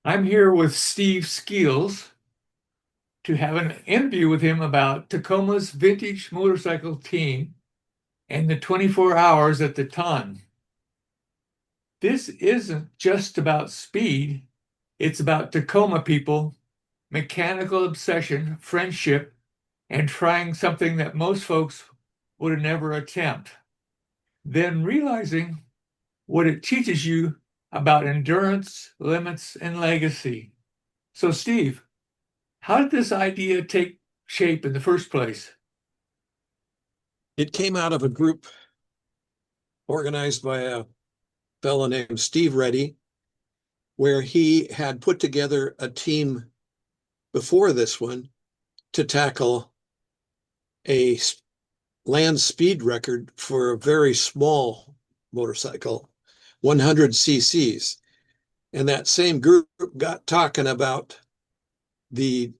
I'm here with Steve Skeels to have an interview with him about Tacoma's vintage motorcycle team and the 24 hours at the ton. This isn't just about speed, it's about Tacoma people, mechanical obsession, friendship, and trying something that most folks would never attempt. Then realizing what it teaches you about endurance, limits, and legacy. So, Steve, how did this idea take shape in the first place? It came out of a group organized by a fellow named Steve Reddy, where he had put together a team before this one to tackle a land speed record for a very small motorcycle, 100 cc's. And that same group got talking about the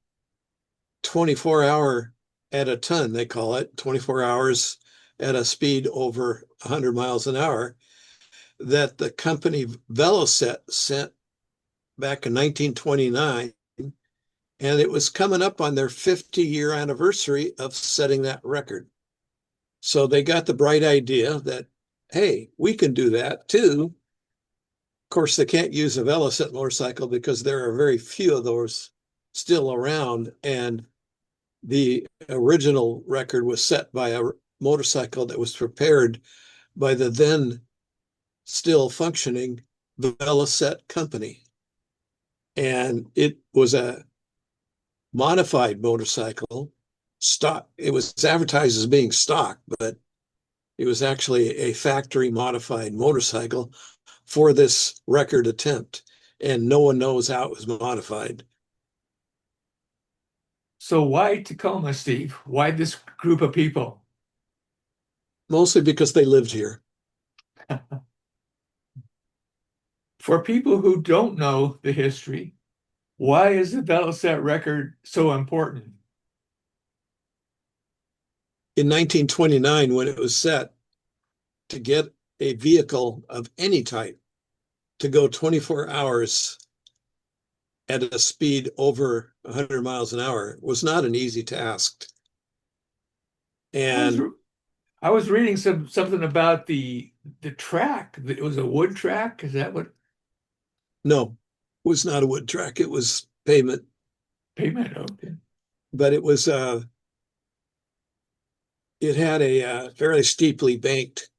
24-hour at a ton, they call it, 24 hours at a speed over 100 miles an hour, that the company Velocette sent back in 1929. And it was coming up on their 50-year anniversary of setting that record. So they got the bright idea that, hey, we can do that too. Of course, they can't use a Velocette motorcycle because there are very few of those still around. And the original record was set by a motorcycle that was prepared by the then still functioning Velocette company. And it was a modified motorcycle. Stock. It was advertised as being stock, but it was actually a factory modified motorcycle for this record attempt. And no one knows how it was modified. So, why Tacoma, Steve? Why this group of people? Mostly because they lived here. For people who don't know the history, why is the Velocette record so important? In 1929, when it was set, to get a vehicle of any type to go 24 hours at a speed over 100 miles an hour was not an easy task. I was And I was reading something about the track. It was a wood track. Is that what no, it was not a wood track. It was pavement, pavement? Okay. but it had a fairly steeply banked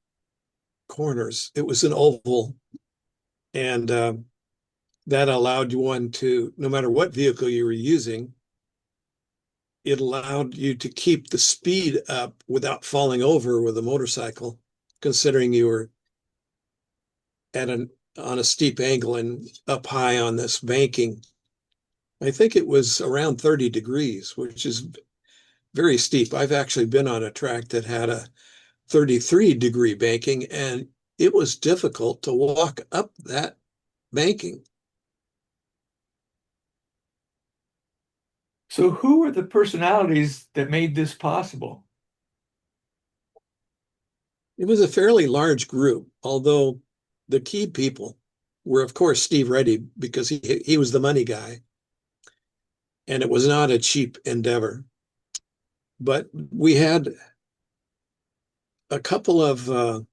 corners. It was an oval, and that allowed one to, no matter what vehicle you were using, it allowed you to keep the speed up without falling over with a motorcycle, considering you were at an on a steep angle and up high on this banking. I think it was around 30 degrees, which is very steep. I've actually been on a track that had a 33-degree banking, and it was difficult to walk up that banking. So, who were the personalities that made this possible? It was a fairly large group, although the key people were, of course, Steve Reddy, because he was the money guy, and it was not a cheap endeavor. But we had a couple of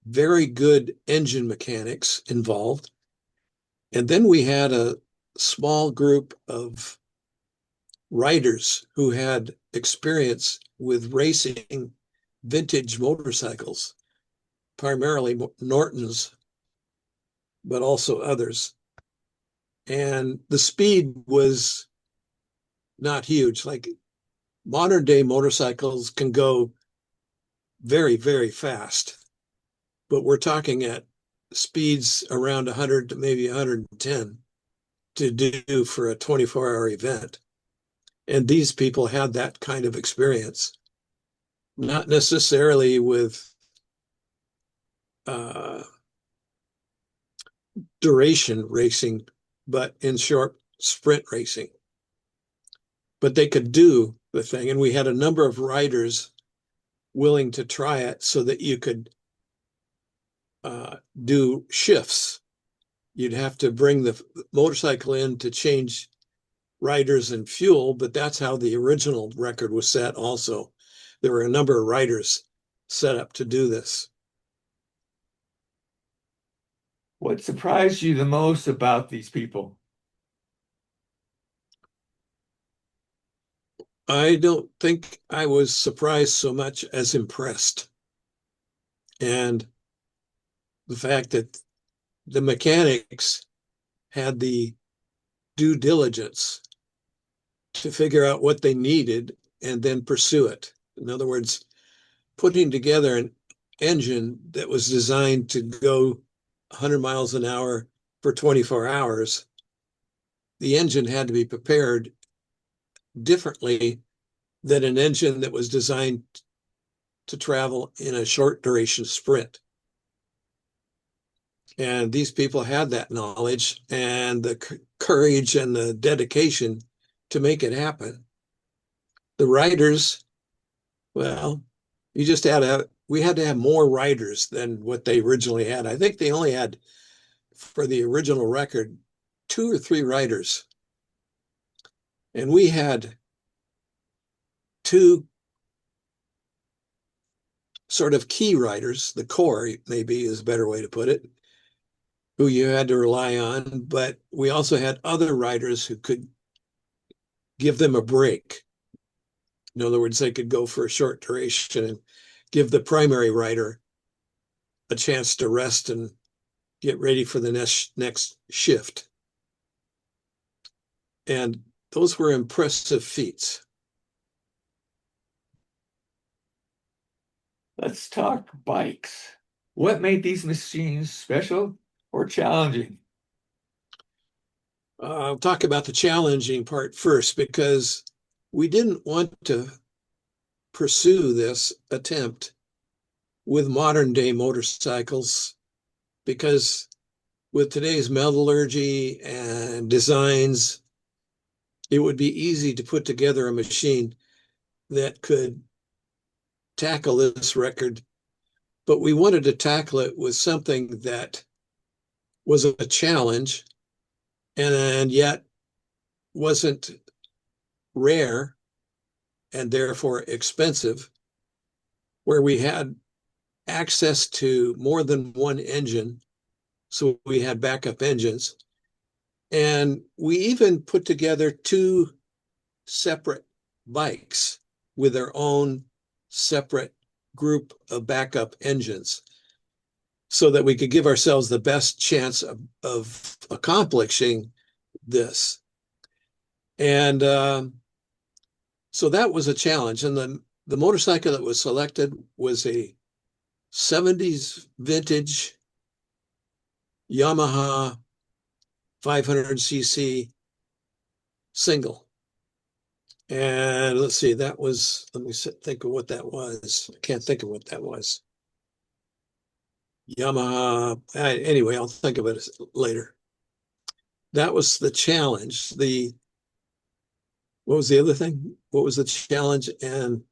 very good engine mechanics involved. And then we had a small group of riders who had experience with racing vintage motorcycles, primarily Nortons, but also others. And the speed was not huge. Like modern day motorcycles can go very, very fast, but we're talking at speeds around 100 to maybe 110 to do for a 24-hour event. And these people had that kind of experience, not necessarily with uh, duration racing, but in short sprint racing. But they could do the thing. And we had a number of riders willing to try it so that you could do shifts. you'd have to bring the motorcycle in to change riders and fuel, but that's how the original record was set also. There were a number of riders set up to do this. What surprised you the most about these people? I don't think I was surprised so much as impressed. And the fact that the mechanics had the due diligence to figure out what they needed and then pursue it. In other words, putting together an engine that was designed to go 100 miles an hour for 24 hours, the engine had to be prepared differently than an engine that was designed to travel in a short duration sprint. And these people had that knowledge and the courage and the dedication to make it happen. The riders, well, you just had to, we had to have more riders than what they originally had. I think they only had, for the original record, 2 or 3 riders. And we had 2 sort of key riders, the core maybe is a better way to put it, who you had to rely on, but we also had other riders who could give them a break. In other words, they could go for a short duration and give the primary rider a chance to rest and get ready for the next shift. And those were impressive feats. Let's talk bikes. What made these machines special or challenging? I'll talk about the challenging part first because we didn't want to pursue this attempt with modern day motorcycles because with today's metallurgy and designs, it would be easy to put together a machine that could tackle this record, but we wanted to tackle it with something that was a challenge and yet wasn't rare and therefore expensive, where we had access to more than one engine. So we had backup engines. And we even put together 2 separate bikes with their own separate group of backup engines so that we could give ourselves the best chance of accomplishing this. And so that was a challenge. And the motorcycle that was selected was a 70s vintage Yamaha 500cc single. And let's see, that was, let me think of what that was. I can't think of what that was. Yamaha, anyway, I'll think of it later. That was the challenge. What was the other thing? What was the challenge? And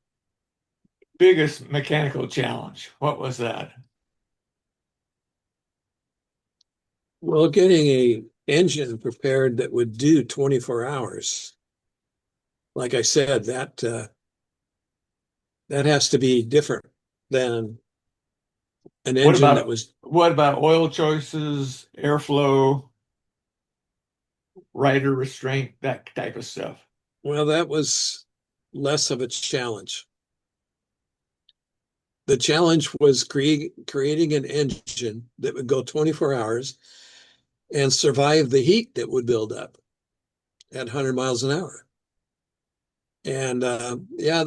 Biggest mechanical challenge. What was that? well, getting a engine prepared that would do 24 hours. Like I said, that has to be different than an engine that was. What about oil choices, airflow, rider restraint, that type of stuff? Well, that was less of a challenge. The challenge was creating an engine that would go 24 hours and survive the heat that would build up at 100 miles an hour. And yeah,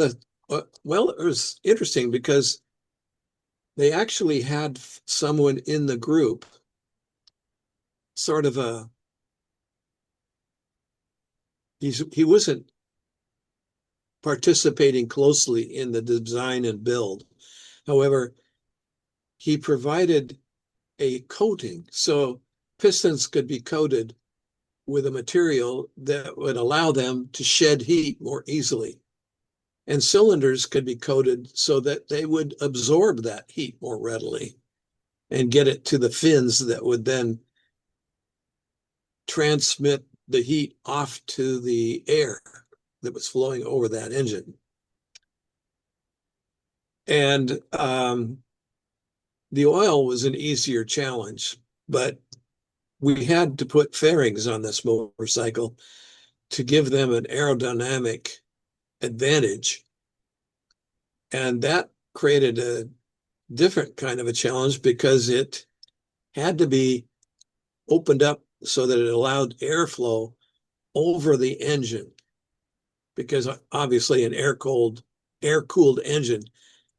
well, it was interesting because they actually had someone in the group, sort of he wasn't participating closely in the design and build. However, he provided a coating. So pistons could be coated with a material that would allow them to shed heat more easily. And cylinders could be coated so that they would absorb that heat more readily and get it to the fins that would then transmit the heat off to the air that was flowing over that engine. And the oil was an easier challenge, but we had to put fairings on this motorcycle to give them an aerodynamic advantage. And that created a different kind of a challenge because it had to be opened up so that it allowed airflow over the engine. Because obviously an air-cooled engine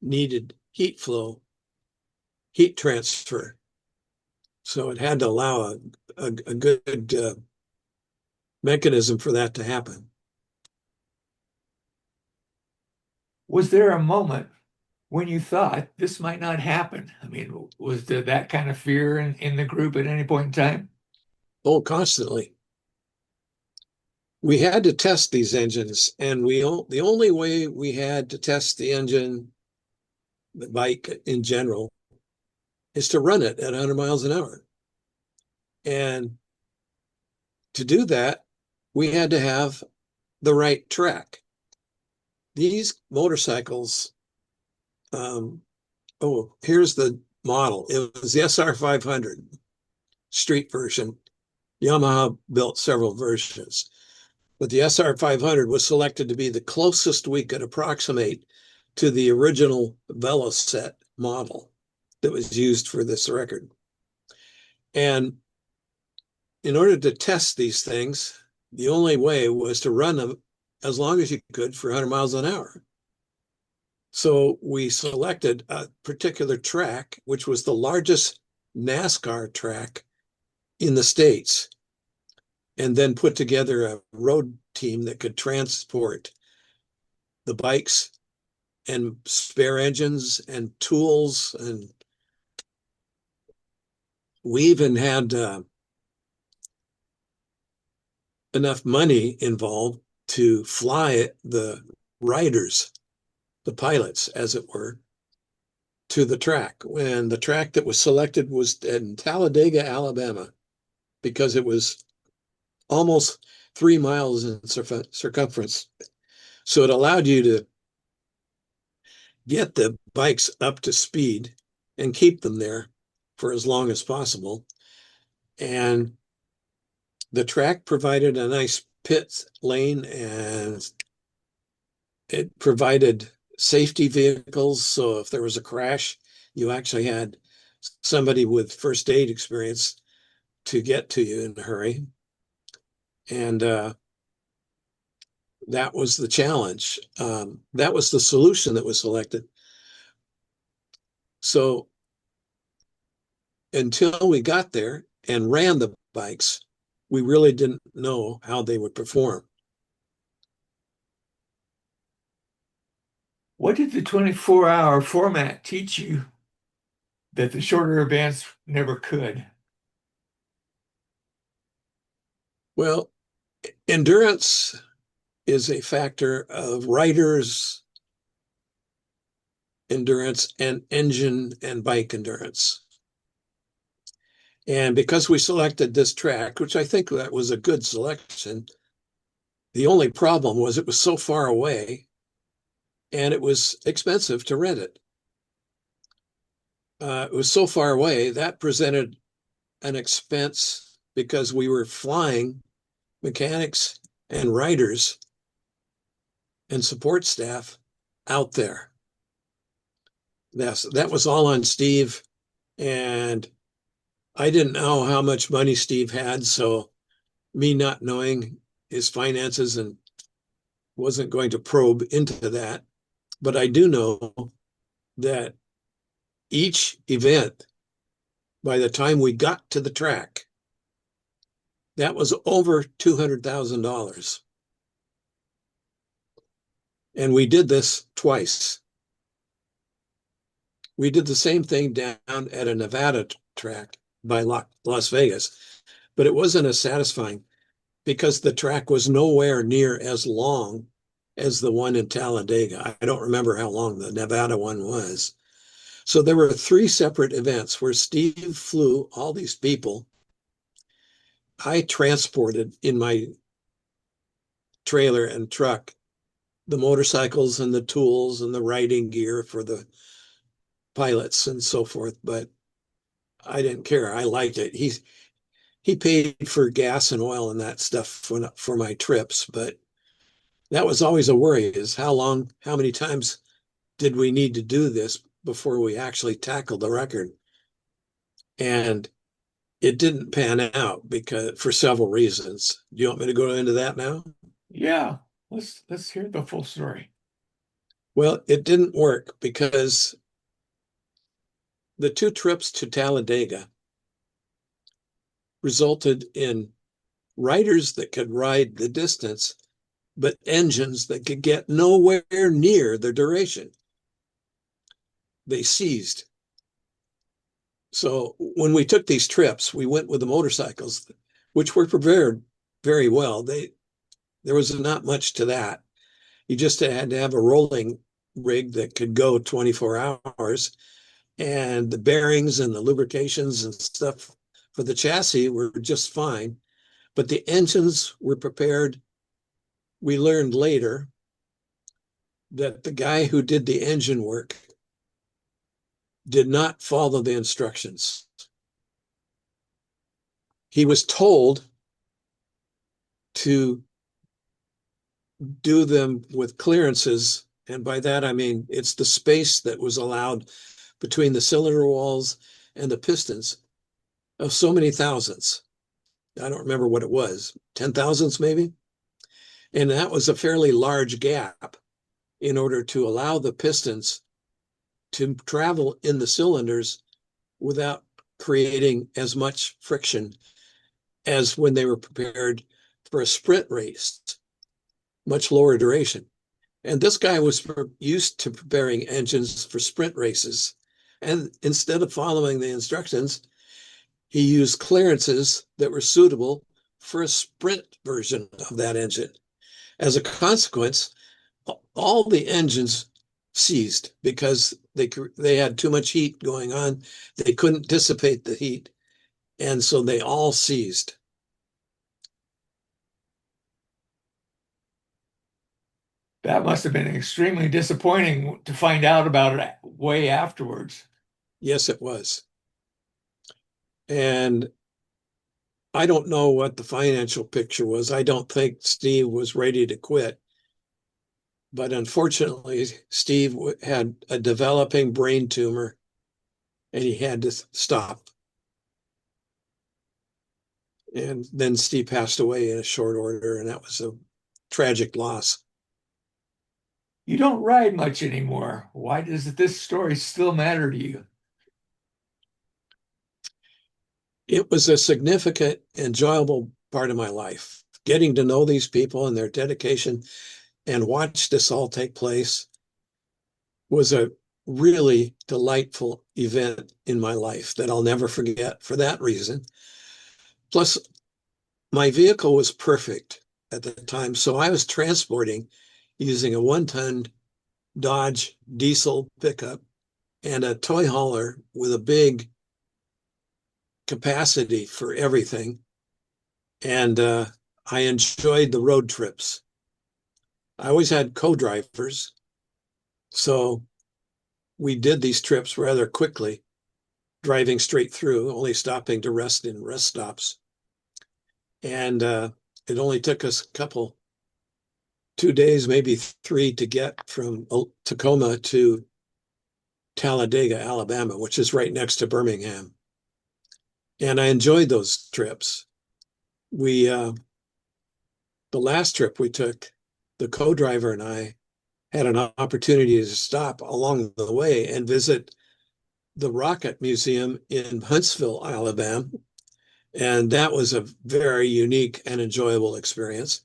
needed heat flow, heat transfer. So it had to allow a good mechanism for that to happen. Was there a moment when you thought this might not happen? I mean, was there that kind of fear in the group at any point in time? Oh, constantly. We had to test these engines, and the only way we had to test the engine, the bike in general, is to run it at 100 miles an hour. And to do that, we had to have the right track. These motorcycles, here's the model. It was the SR500 street version. Yamaha built several versions, but the SR500 was selected to be the closest we could approximate to the original Velocette model that was used for this record. And in order to test these things, the only way was to run them as long as you could for 100 miles an hour. So we selected a particular track, which was the largest NASCAR track in the States, and then put together a road team that could transport the bikes and spare engines and tools. And we even had enough money involved to fly the riders, the pilots, as it were, to the track. And the track that was selected was in Talladega, Alabama, because it was almost 3 miles in circumference. So it allowed you to get the bikes up to speed and keep them there for as long as possible. And the track provided a nice pit lane, and it provided safety vehicles. So if there was a crash, you actually had somebody with first aid experience to get to you in a hurry. And that was the challenge. That was the solution that was selected. So until we got there and ran the bikes, we really didn't know how they would perform. What did the 24-hour format teach you that the shorter events never could? Well, endurance is a factor of riders' endurance and engine and bike endurance. And because we selected this track, which I think that was a good selection, the only problem was it was so far away and it was expensive to rent it. It was so far away that presented an expense because we were flying mechanics and riders and support staff out there. That was all on Steve, and I didn't know how much money Steve had, so me not knowing his finances and wasn't going to probe into that. But I do know that each event, by the time we got to the track, that was over $200,000. And we did this twice. We did the same thing down at a Nevada track by Las Vegas, but it wasn't as satisfying because the track was nowhere near as long as the one in Talladega. I don't remember how long the Nevada one was. So there were 3 separate events where Steve flew all these people I transported in my trailer and truck the motorcycles and the tools and the riding gear for the pilots and so forth, but I didn't care. I liked it. He paid for gas and oil and that stuff for my trips, but that was always a worry, is how many times did we need to do this before we actually tackled the record? And it didn't pan out because for several reasons. Do you want me to go into that now? Yeah, let's hear the full story. Well, it didn't work because the two trips to Talladega resulted in riders that could ride the distance, but engines that could get nowhere near the duration. They seized. So when we took these trips, we went with the motorcycles, which were prepared very well. There was not much to that. You just had to have a rolling rig that could go 24 hours, and the bearings and the lubrications and stuff for the chassis were just fine. But the engines were prepared. We learned later that the guy who did the engine work did not follow the instructions. He was told to do them with clearances. And by that, I mean, it's the space that was allowed between the cylinder walls and the pistons of so many thousandths. I don't remember what it was, 10 thousandths maybe. And that was a fairly large gap in order to allow the pistons to travel in the cylinders without creating as much friction as when they were prepared for a sprint race, much lower duration. And this guy was used to preparing engines for sprint races. And instead of following the instructions, he used clearances that were suitable for a sprint version of that engine. As a consequence, all the engines seized because they had too much heat going on. They couldn't dissipate the heat, and so they all seized. That must have been extremely disappointing to find out about it way afterwards. Yes, it was. And I don't know what the financial picture was. I don't think Steve was ready to quit. But unfortunately, Steve had a developing brain tumor and he had to stop. And then Steve passed away in a short order, and that was a tragic loss. You don't ride much anymore. Why does this story still matter to you? It was a significant, enjoyable part of my life. Getting to know these people and their dedication and watch this all take place was a really delightful event in my life that I'll never forget for that reason. Plus, my vehicle was perfect at the time, so I was transporting using a 1-ton Dodge diesel pickup and a toy hauler with a big capacity for everything. And I enjoyed the road trips. I always had co-drivers, so we did these trips rather quickly, driving straight through, only stopping to rest in rest stops. And it only took us 2 days, maybe 3, to get from Tacoma to Talladega, Alabama, which is right next to Birmingham. And I enjoyed those trips. The last trip we took, the co-driver and I had an opportunity to stop along the way and visit the Rocket Museum in Huntsville, Alabama. And that was a very unique and enjoyable experience.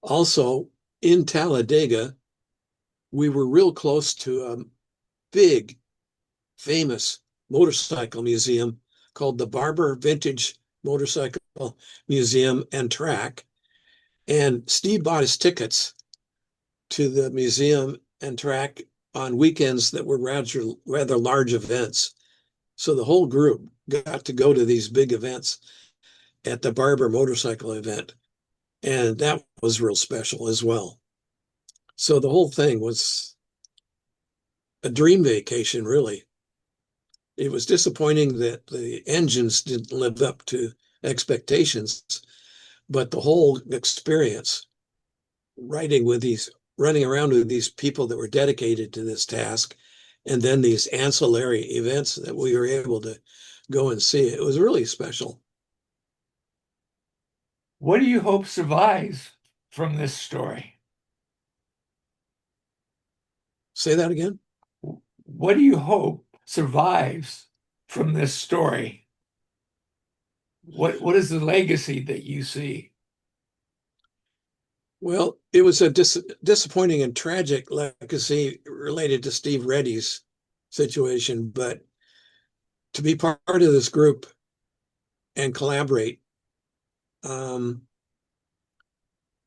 Also, in Talladega, we were real close to a big, famous motorcycle museum called the Barber Vintage Motorcycle Museum and Track. And Steve bought his tickets to the museum and track on weekends that were rather large events. So the whole group got to go to these big events. at the Barber motorcycle event. And that was real special as well. So the whole thing was a dream vacation, really. It was disappointing that the engines didn't live up to expectations, but the whole experience, running around with these people that were dedicated to this task, and then these ancillary events that we were able to go and see, it was really special. What do you hope survives from this story? Say that again? What do you hope survives from this story? What is the legacy that you see? Well, it was a disappointing and tragic legacy related to Steve Reddy's situation, but to be part of this group and collaborate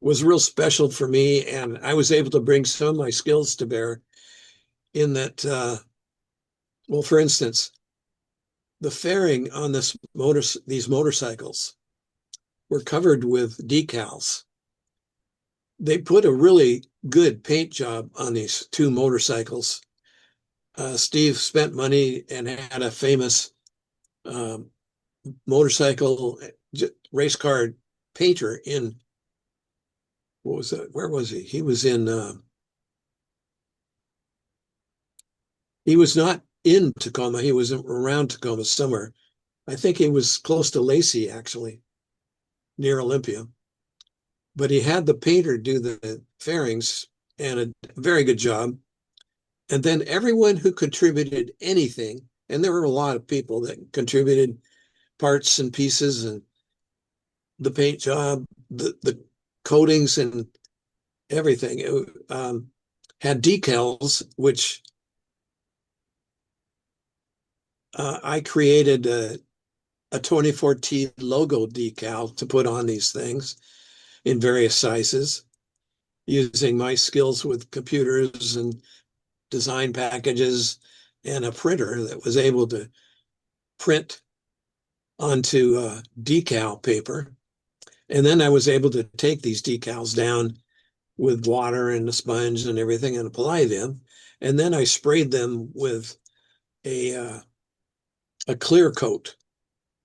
was real special for me. And I was able to bring some of my skills to bear in that, well, for instance, the fairing on these motorcycles were covered with decals. They put a really good paint job on these two motorcycles. Steve spent money and had a famous motorcycle race car painter in, what was that? Where was he? He was not in Tacoma. He was around Tacoma somewhere. I think he was close to Lacey, actually, near Olympia. But he had the painter do the fairings, and a very good job. And then everyone who contributed anything, and there were a lot of people that contributed parts and pieces and the paint job, the coatings and everything. It had decals, which I created a 2014 logo decal to put on these things in various sizes, using my skills with computers and design packages and a printer that was able to print onto decal paper. And then I was able to take these decals down with water and a sponge and everything and apply them. And then I sprayed them with a clear coat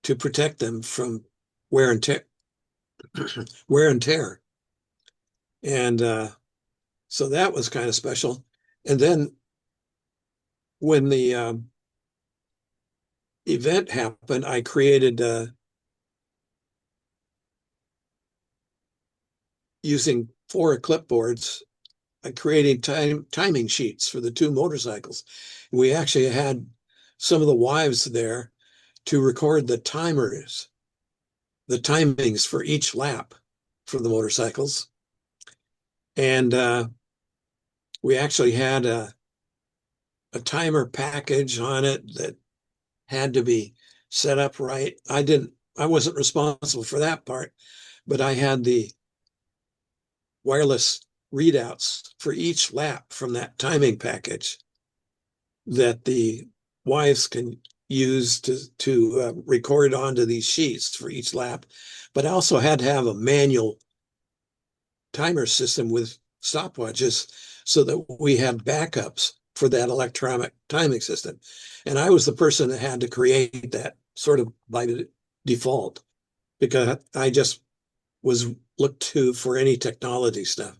to protect them from wear and tear. wear and tear. And so that was kind of special. And then when the event happened, I created using 4 clipboards, I created timing sheets for the two motorcycles. We actually had some of the wives there to record the timings for each lap for the motorcycles. And we actually had a timer package on it that had to be set up right. I wasn't responsible for that part, but I had the wireless readouts for each lap from that timing package that the wives can use to record onto these sheets for each lap. But I also had to have a manual timer system with stopwatches so that we had backups for that electronic timing system. And I was the person that had to create that sort of by default, because I just was looked to for any technology stuff.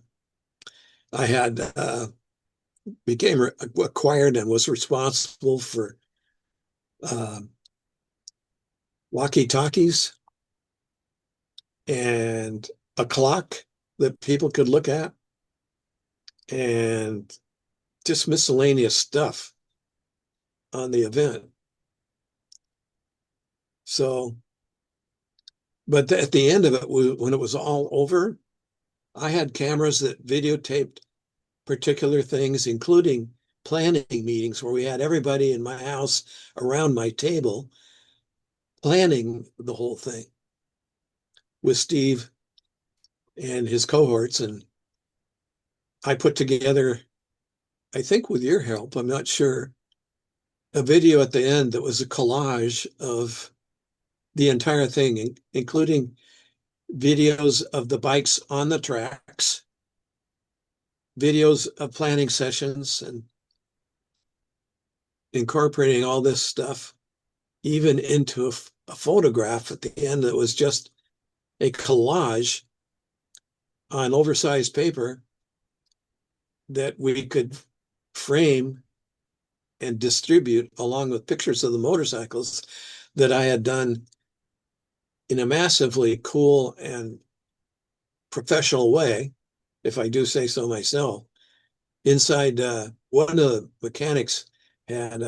I had became acquired and was responsible for walkie-talkies and a clock that people could look at and just miscellaneous stuff on the event. So, but at the end of it, when it was all over, I had cameras that videotaped particular things, including planning meetings where we had everybody in my house around my table planning the whole thing with Steve and his cohorts. And I put together, I think with your help, I'm not sure, a video at the end that was a collage of the entire thing, including videos of the bikes on the tracks, videos of planning sessions, and incorporating all this stuff even into a photograph at the end that was just a collage on oversized paper that we could frame and distribute along with pictures of the motorcycles that I had done in a massively cool and professional way, if I do say so myself. Inside, one of the mechanics had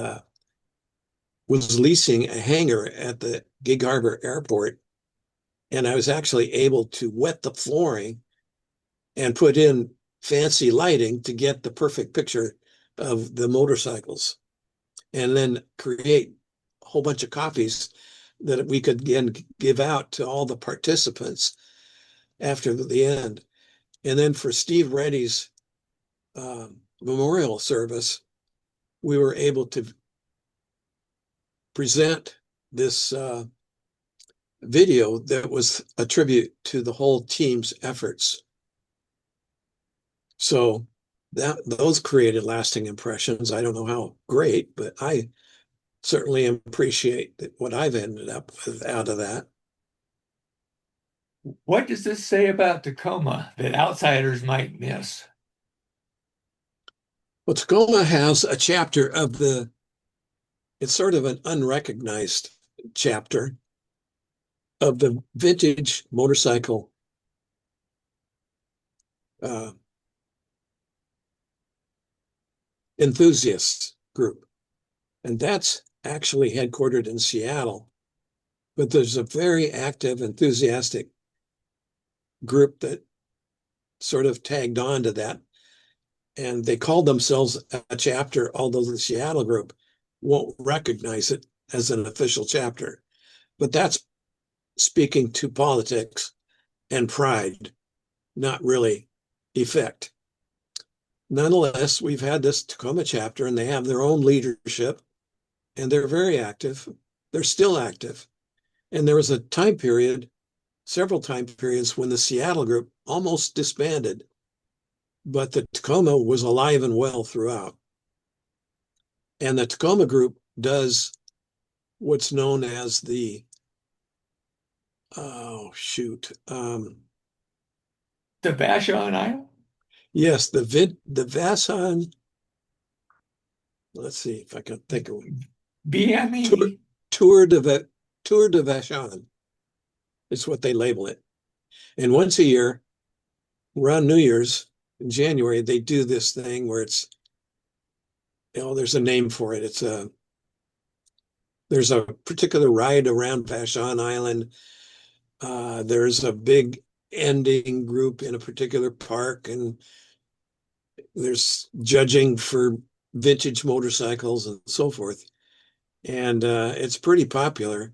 was leasing a hangar at the Gig Harbor Airport, and I was actually able to wet the flooring and put in fancy lighting to get the perfect picture of the motorcycles, and then create a whole bunch of copies that we could again give out to all the participants after the end. And then for Steve Reddy's memorial service, we were able to present this video that was a tribute to the whole team's efforts. So those created lasting impressions. I don't know how great, but I certainly appreciate what I've ended up with out of that. What does this say about Tacoma that outsiders might miss? Well, Tacoma has a chapter of it's sort of an unrecognized chapter of the vintage motorcycle enthusiasts group. And that's actually headquartered in Seattle. But there's a very active, enthusiastic group that sort of tagged on to that. And they called themselves a chapter, although the Seattle group won't recognize it as an official chapter. But that's speaking to politics and pride, not really effect. Nonetheless, we've had this Tacoma chapter, and they have their own leadership, and they're very active. They're still active. And there was a time period, several time periods, when the Seattle group almost disbanded, but the Tacoma was alive and well throughout. And the Tacoma group does what's known as the, oh, shoot. The Vashon Isle? Yes, the Vasson, let's see if I can think of it. BME? Tour de Vashon is what they label it. And once a year, around New Year's in January, they do this thing where it's, there's a name for it. There's a particular ride around Vashon Island. There's a big ending group in a particular park, and there's judging for vintage motorcycles and so forth. And it's pretty popular,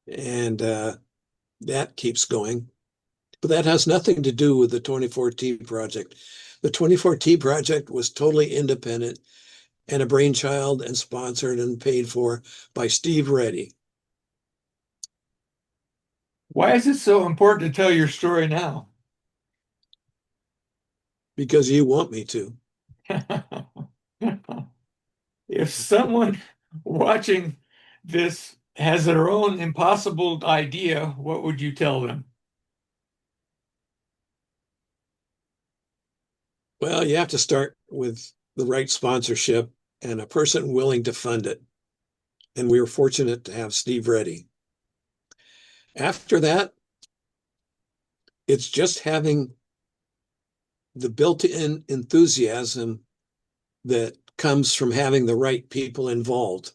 and that keeps going. But that has nothing to do with the 24T project. The 24T project was totally independent and a brainchild and sponsored and paid for by Steve Reddy. Why is it so important to tell your story now? Because you want me to. If someone watching this has their own impossible idea, what would you tell them? Well, you have to start with the right sponsorship and a person willing to fund it. And we were fortunate to have Steve Reddy. After that, it's just having the built-in enthusiasm that comes from having the right people involved.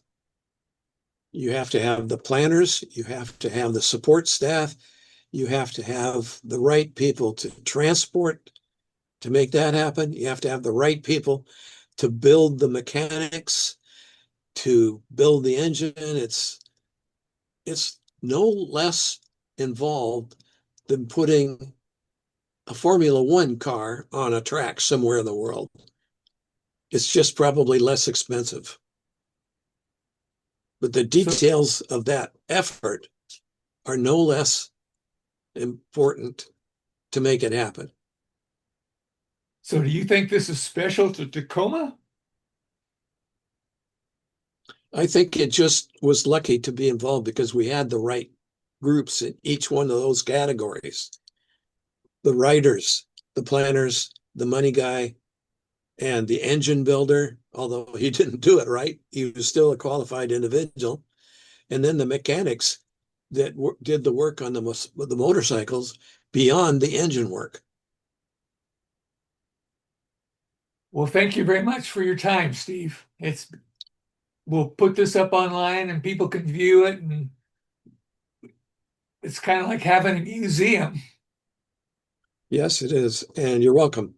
You have to have the planners, you have to have the support staff, you have to have the right people to transport to make that happen. You have to have the right people to build the mechanics, to build the engine. It's no less involved than putting a Formula One car on a track somewhere in the world. It's just probably less expensive. But the So, details of that effort are no less important to make it happen. So do you think this is special to Tacoma? I think it just was lucky to be involved because we had the right groups in each one of those categories. The writers, the planners, the money guy, and the engine builder, although he didn't do it right, he was still a qualified individual. And then the mechanics that did the work on the motorcycles beyond the engine work. Well, thank you very much for your time, Steve. We'll put this up online and people can view it, and it's kind of like having a museum. Yes, it is. And you're welcome.